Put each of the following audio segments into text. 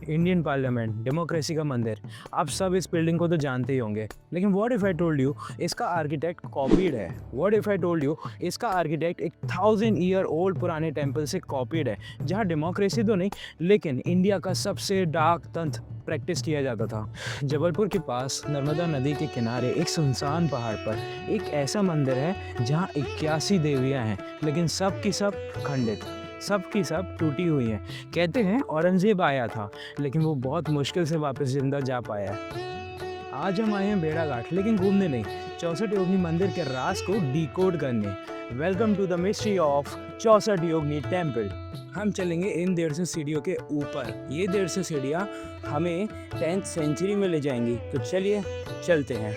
Indian parliament, democracy का मंदिर। आप सब इस बिल्डिंग को तो जानते ही होंगे, लेकिन what if I told you इसका आर्किटेक्ट कॉपीड है। What if I told you इसका आर्किटेक्ट एक 1000 ईयर ओल्ड पुराने टेम्पल से कॉपीड है, जहाँ डेमोक्रेसी तो नहीं लेकिन इंडिया का सबसे डार्क तंत्र प्रैक्टिस किया जाता था। जबलपुर के पास नर्मदा नदी के किनारे एक सुनसान पहाड़ पर एक ऐसा मंदिर है जहाँ 81 देवियाँ हैं, लेकिन सब की सब खंडित, सब की सब टूटी हुई हैं। कहते हैं औरंगजेब आया था, लेकिन वो बहुत मुश्किल से वापस जिंदा जा पाया है। आज हम आए हैं भेड़ाघाट, लेकिन घूमने नहीं, 64 योगिनी मंदिर के राज को डिकोड करने। Welcome to the mystery of 64 Yogini temple. हम चलेंगे इन 150 सीढ़ियों के ऊपर। ये 150 सीढ़ियाँ हमें 10th सेंचुरी में ले जाएंगी, तो चलिए चलते हैं।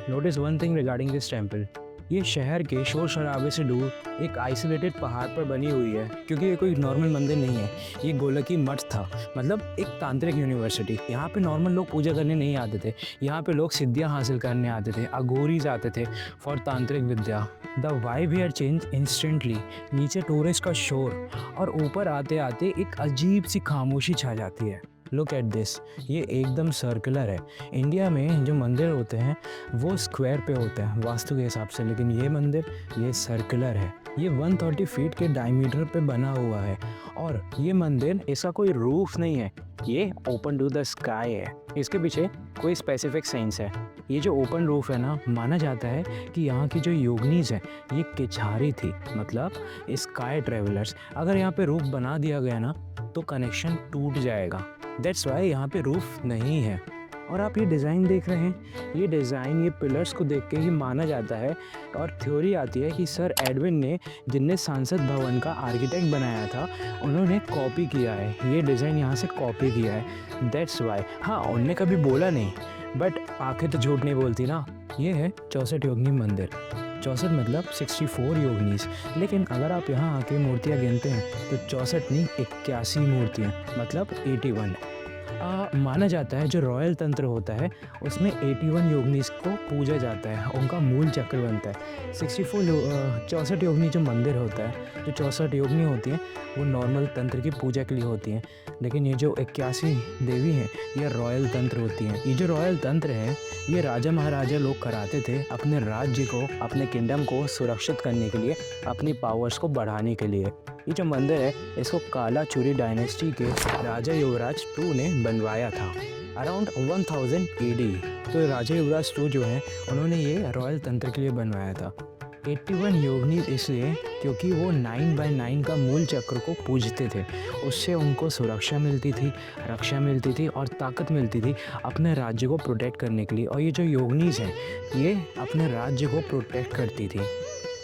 Notice one thing regarding this temple, ये शहर के शोर शराबे से दूर एक आइसोलेटेड पहाड़ पर बनी हुई है, क्योंकि ये कोई नॉर्मल मंदिर नहीं है। ये गोलकी मठ था, मतलब एक तांत्रिक यूनिवर्सिटी। यहाँ पे नॉर्मल लोग पूजा करने नहीं आते थे, यहाँ पे लोग सिद्धियाँ हासिल करने आते थे, अघोरीज आते थे for tantric vidya. The vibe here change instantly. नीचे टूरिस्ट का शोर और ऊपर आते आते एक अजीब सी खामोशी छा जाती है। लुक एट दिस, ये एकदम सर्कुलर है। इंडिया में जो मंदिर होते हैं वो स्क्वायर पे होते हैं वास्तु के हिसाब से, लेकिन ये मंदिर ये सर्कुलर है। ये 130 फीट के डायमीटर पे बना हुआ है और ये मंदिर, इसका कोई रूफ नहीं है, ये ओपन टू द स्काई है। इसके पीछे कोई स्पेसिफिक साइंस है। ये जो ओपन रूफ है ना, माना जाता है कि यहाँ की जो योगनीज है ये किचहारी थी, मतलब स्काई ट्रेवलर्स। अगर यहाँ पे रूफ बना दिया गया ना तो कनेक्शन टूट जाएगा। दैट्स वाई यहाँ पे रूफ नहीं है। और आप ये डिज़ाइन देख रहे हैं, ये डिज़ाइन, ये पिलर्स को देख के ही माना जाता है और थ्योरी आती है कि सर एडविन ने, जिनने सांसद भवन का आर्किटेक्ट बनाया था, उन्होंने कॉपी किया है, ये डिज़ाइन यहाँ से कॉपी किया है। That's why. हाँ, उनने कभी बोला नहीं, बट आंखें तो झूठ नहीं बोलती ना। ये है 64 योगिनी मंदिर। 64 मतलब 64 योगिनीज, लेकिन अगर आप यहाँ आके मूर्तियाँ गिनते हैं तो 64 नहीं 81 मूर्तियाँ, मतलब 81। माना जाता है जो रॉयल तंत्र होता है उसमें 81 योगिनीज को पूजा जाता है, उनका मूल चक्र बनता है। 64 योगिनी जो मंदिर होता है, जो 64 योगिनी होती हैं वो नॉर्मल तंत्र की पूजा के लिए होती हैं, लेकिन ये जो 81 देवी हैं ये रॉयल तंत्र होती हैं। ये जो रॉयल तंत्र है ये राजा महाराजा लोग कराते थे अपने राज्य को, अपने किंगडम को सुरक्षित करने के लिए, अपनी पावर्स को बढ़ाने के लिए। ये जो मंदिर है इसको कालाचूरी डायनेस्टी के राजा युवराज II ने बनवाया था अराउंड 1000 AD। तो राजा युवराज II जो है उन्होंने ये रॉयल तंत्र के लिए बनवाया था। 81 योगिनी इसलिए क्योंकि वो 9x9 का मूल चक्र को पूजते थे, उससे उनको सुरक्षा मिलती थी, रक्षा मिलती थी और ताकत मिलती थी अपने राज्य को प्रोटेक्ट करने के लिए। और ये जो योगिनीज हैं ये अपने राज्य को प्रोटेक्ट करती थी।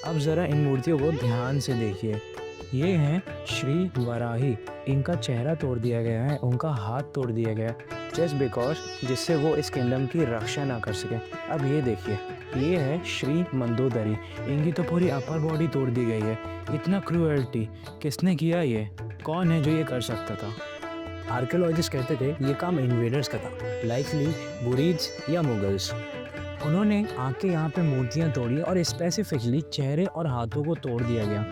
अब ज़रा इन मूर्तियों को ध्यान से देखिए। ये हैं श्री वराही, इनका चेहरा तोड़ दिया गया है, उनका हाथ तोड़ दिया गया जस्ट बिकॉज, जिससे वो इस किंगडम की रक्षा ना कर सके। अब ये देखिए, ये है श्री मंदोदरी, इनकी तो पूरी अपर बॉडी तोड़ दी गई है। इतना क्रूएल्टी किसने किया? ये कौन है जो ये कर सकता था? आर्कियोलॉजिस्ट कहते थे ये काम इन्वेडर्स का था, लाइकली बुरीज या मुगल्स। उन्होंने आके यहाँ पे मूर्तियाँ तोड़ी और स्पेसिफिकली चेहरे और हाथों को तोड़ दिया गया,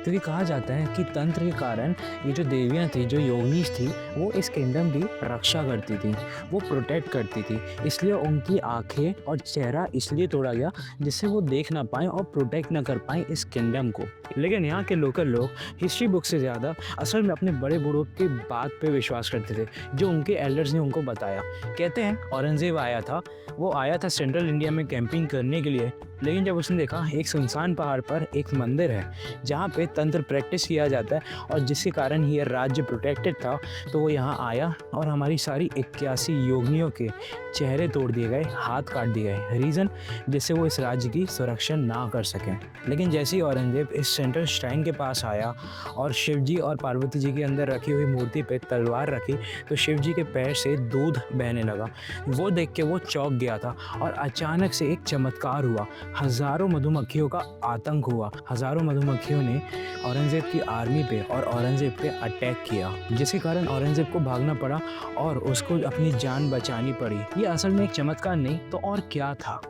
क्योंकि कहा जाता है कि तंत्र के कारण ये जो देवियाँ थी, जो योगिनीज थी, वो इस किंगडम की रक्षा करती थी, वो प्रोटेक्ट करती थी, इसलिए उनकी आंखें और चेहरा इसलिए तोड़ा गया जिससे वो देख ना पाएँ और प्रोटेक्ट ना कर पाएँ इस किंगडम को। लेकिन यहाँ के लोकल लोग हिस्ट्री बुक से ज़्यादा असल में अपने बड़े बूढ़ों की बात पे विश्वास करते थे, जो उनके एल्डर्स ने उनको बताया। कहते हैं औरंगजेब आया था, वो आया था सेंट्रल इंडिया में कैंपिंग करने के लिए, लेकिन जब उसने देखा एक सुनसान पहाड़ पर एक मंदिर है जहाँ पे तंत्र प्रैक्टिस किया जाता है और जिसके कारण ये राज्य प्रोटेक्टेड था, तो वो यहाँ आया और हमारी सारी 81 योगिनियों के चेहरे तोड़ दिए गए, हाथ काट दिए गए। रीज़न, जिससे वो इस राज्य की सुरक्षा ना कर सकें। लेकिन जैसे ही औरंगजेब इस सेंट्रल श्राइन के पास आया और शिव जी और पार्वती जी के अंदर रखी हुई मूर्ति पे तलवार रखी, तो शिव जी के पैर से दूध बहने लगा। वो देख के वो चौंक गया था और अचानक से एक चमत्कार हुआ। हज़ारों मधुमक्खियों का आतंक हुआ। हज़ारों मधुमक्खियों ने औरंगजेब की आर्मी पे और औरंगजेब पे अटैक किया, जिसके कारण औरंगजेब को भागना पड़ा और उसको अपनी जान बचानी पड़ी। ये असल में एक चमत्कार नहीं तो और क्या था।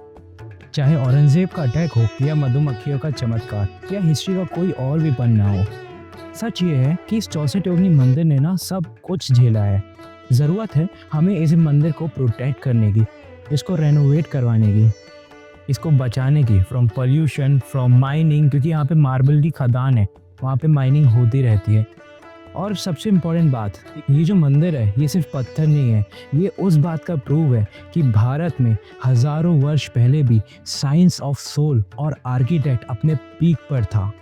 चाहे औरंगजेब का अटैक हो या मधुमक्खियों का चमत्कार या हिस्ट्री का कोई और भी पन्ना हो, सच ये है कि इस 64 योगिनी मंदिर ने ना सब कुछ झेला है। ज़रूरत है हमें इस मंदिर को प्रोटेक्ट करने की, इसको रेनोवेट करवाने की, इसको बचाने की फ्रॉम पॉल्यूशन, फ्रॉम माइनिंग, क्योंकि यहाँ पे मार्बल की खदान है, वहाँ पे माइनिंग होती रहती है। और सबसे इम्पोर्टेंट बात, ये जो मंदिर है ये सिर्फ पत्थर नहीं है, ये उस बात का प्रूव है कि भारत में हज़ारों वर्ष पहले भी साइंस ऑफ सोल और आर्किटेक्ट अपने पीक पर था।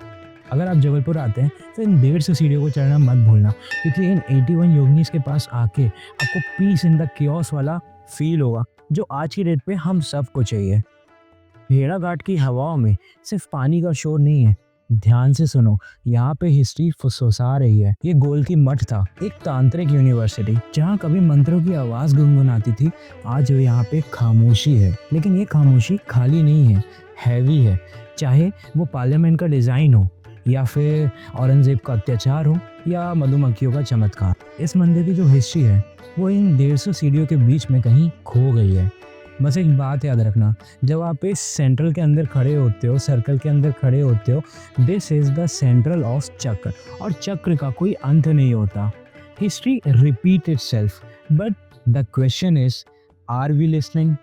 अगर आप जबलपुर आते हैं तो इन 150 सीढ़ियों को चढ़ना मत भूलना, क्योंकि इन 81 योगिनीज के पास आके आपको पीस इन द कियोस वाला फील होगा, जो आज की डेट पे हम सबको चाहिए। भेड़ाघाट की हवाओं में सिर्फ पानी का शोर नहीं है, ध्यान से सुनो, यहाँ पे हिस्ट्री फुसफुसा रही है। ये गोलकी मठ था, एक तांत्रिक यूनिवर्सिटी जहाँ कभी मंत्रों की आवाज़ गुनगुनाती थी, आज वो यहाँ पे खामोशी है। लेकिन ये खामोशी खाली नहीं है, हैवी है। चाहे वो पार्लियामेंट का डिज़ाइन हो, या फिर औरंगजेब का अत्याचार हो, या मधुमक्खियों का चमत्कार, इस मंदिर की जो हिस्ट्री है वो इन 150 सीढ़ियों के बीच में कहीं खो गई है। बस एक बात याद रखना, जब आप इस सेंट्रल के अंदर खड़े होते हो, सर्कल के अंदर खड़े होते हो, this is the central of chakra, और चक्र का कोई अंत नहीं होता। History repeat itself, but the question is, are we listening?